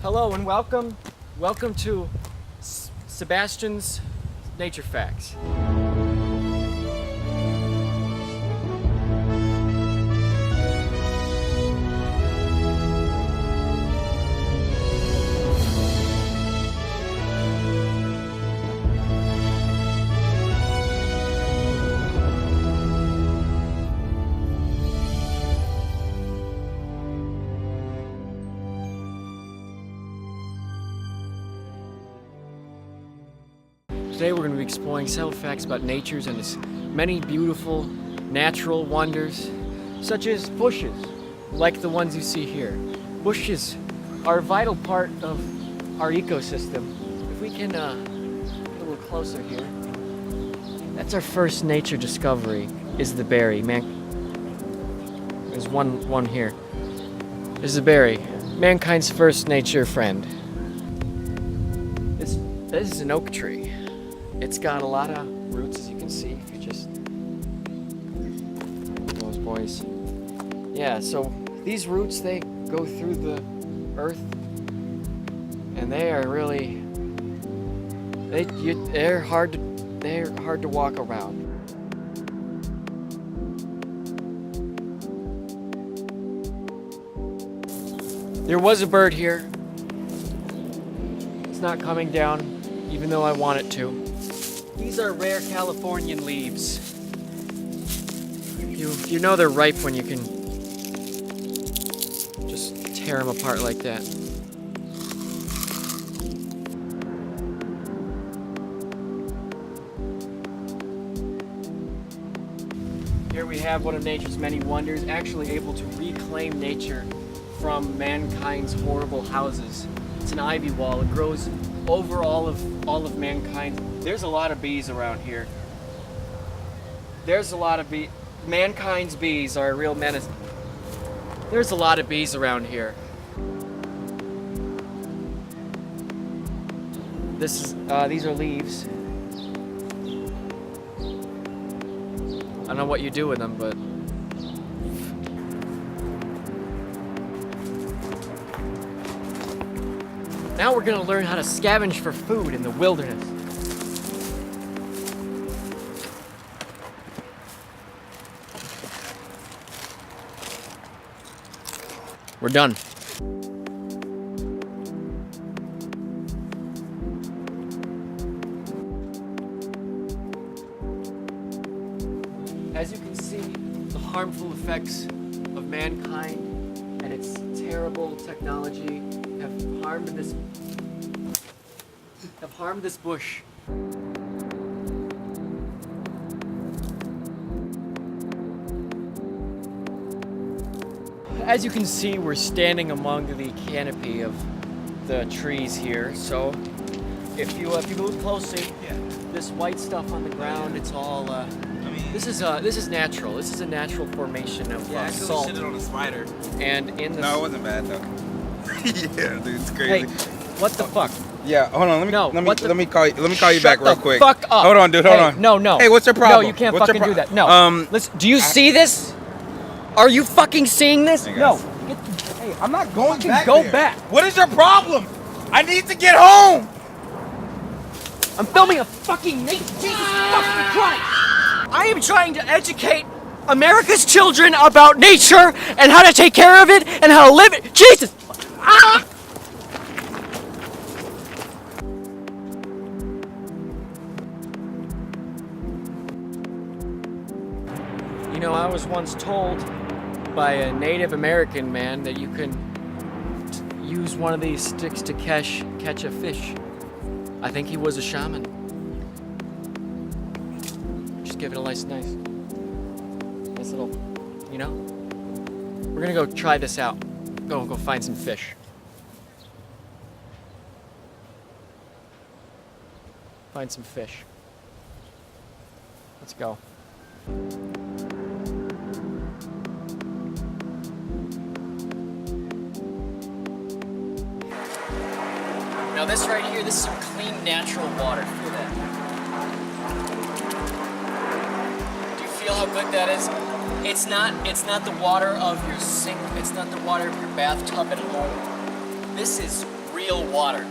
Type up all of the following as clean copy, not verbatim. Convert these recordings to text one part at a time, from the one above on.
Hello and welcome. Welcome to Sebastian's Nature Facts. Today we're going to be exploring several facts about nature and its many beautiful natural wonders, such as bushes, like the ones you see here. Bushes are a vital part of our ecosystem. If we can get a little closer here, that's our first nature discovery, is the berry. There's one here. This is a berry, mankind's first nature friend. This is an oak tree. It's got a lot of roots, as you can see. If you just those boys. Yeah, so these roots, they go through the earth, and they are really they're hard to walk around. There was a bird here. It's not coming down, even though I want it to. These are rare Californian leaves. You know they're ripe when you can just tear them apart like that. Here we have one of nature's many wonders, actually able to reclaim nature from mankind's horrible houses. It's an ivy wall. It grows over all of mankind. There's a lot of bees around here. There's a lot of bees. Mankind's bees are a real menace. There's a lot of bees around here. These are leaves. I don't know what you do with them, but now we're gonna learn how to scavenge for food in the wilderness. We're done. As you can see, the harmful effects of mankind and its terrible technology have harmed this bush. As you can see, we're standing among the canopy of the trees here. So, if you look closely, this white stuff on the ground, it's all. This is natural. This is a natural formation of salt. I shitted on a spider. And in the. No, it wasn't bad though. Yeah, dude, it's crazy. Hey, what the fuck? Yeah, hold on. Let me call you back real quick. Fuck up. Hold on, dude. Hold on. No. Hey, what's your problem? No, you can't fucking do that. No. Listen, do you see this? Are you fucking seeing this? Hey, no. Hey, I'm not going back. Go there. back. What is your problem? I need to get home. I'm filming a fucking nature. Jesus fucking Christ! I am trying to educate America's children about nature and how to take care of it and how to live it. Jesus! Ah! You know, I was once told by a Native American man that you can use one of these sticks to catch a fish. I think he was a shaman. Just give it a nice little, you know? We're gonna go try this out. Go find some fish. Find some fish. Let's go. Now this right here, this is some clean, natural water. Feel that. Do you feel how good that is? It's not the water of your sink. It's not the water of your bathtub at home. This is real real water.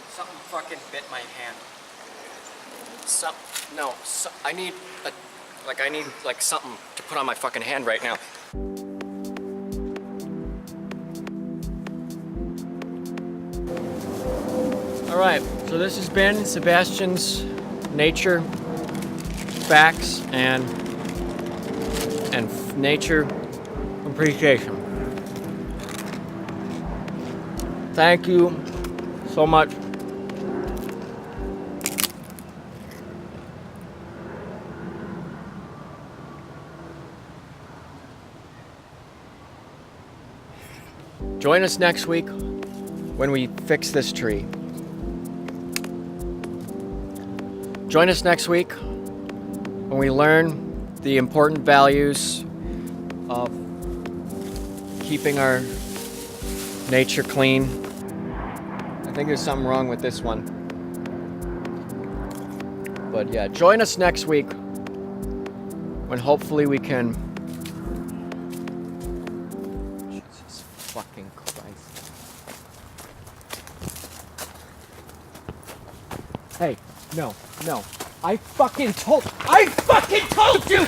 Something fucking bit my hand. I need something to put on my fucking hand right now. All right, so this has been Sebastian's nature facts and nature appreciation. Thank you so much. Join us next week when we fix this tree. Join us next week when we learn the important values of keeping our nature clean. I think there's something wrong with this one. But yeah, join us next week when hopefully we can... Jesus fucking Christ. Hey, no. I fucking told you! I fucking told you!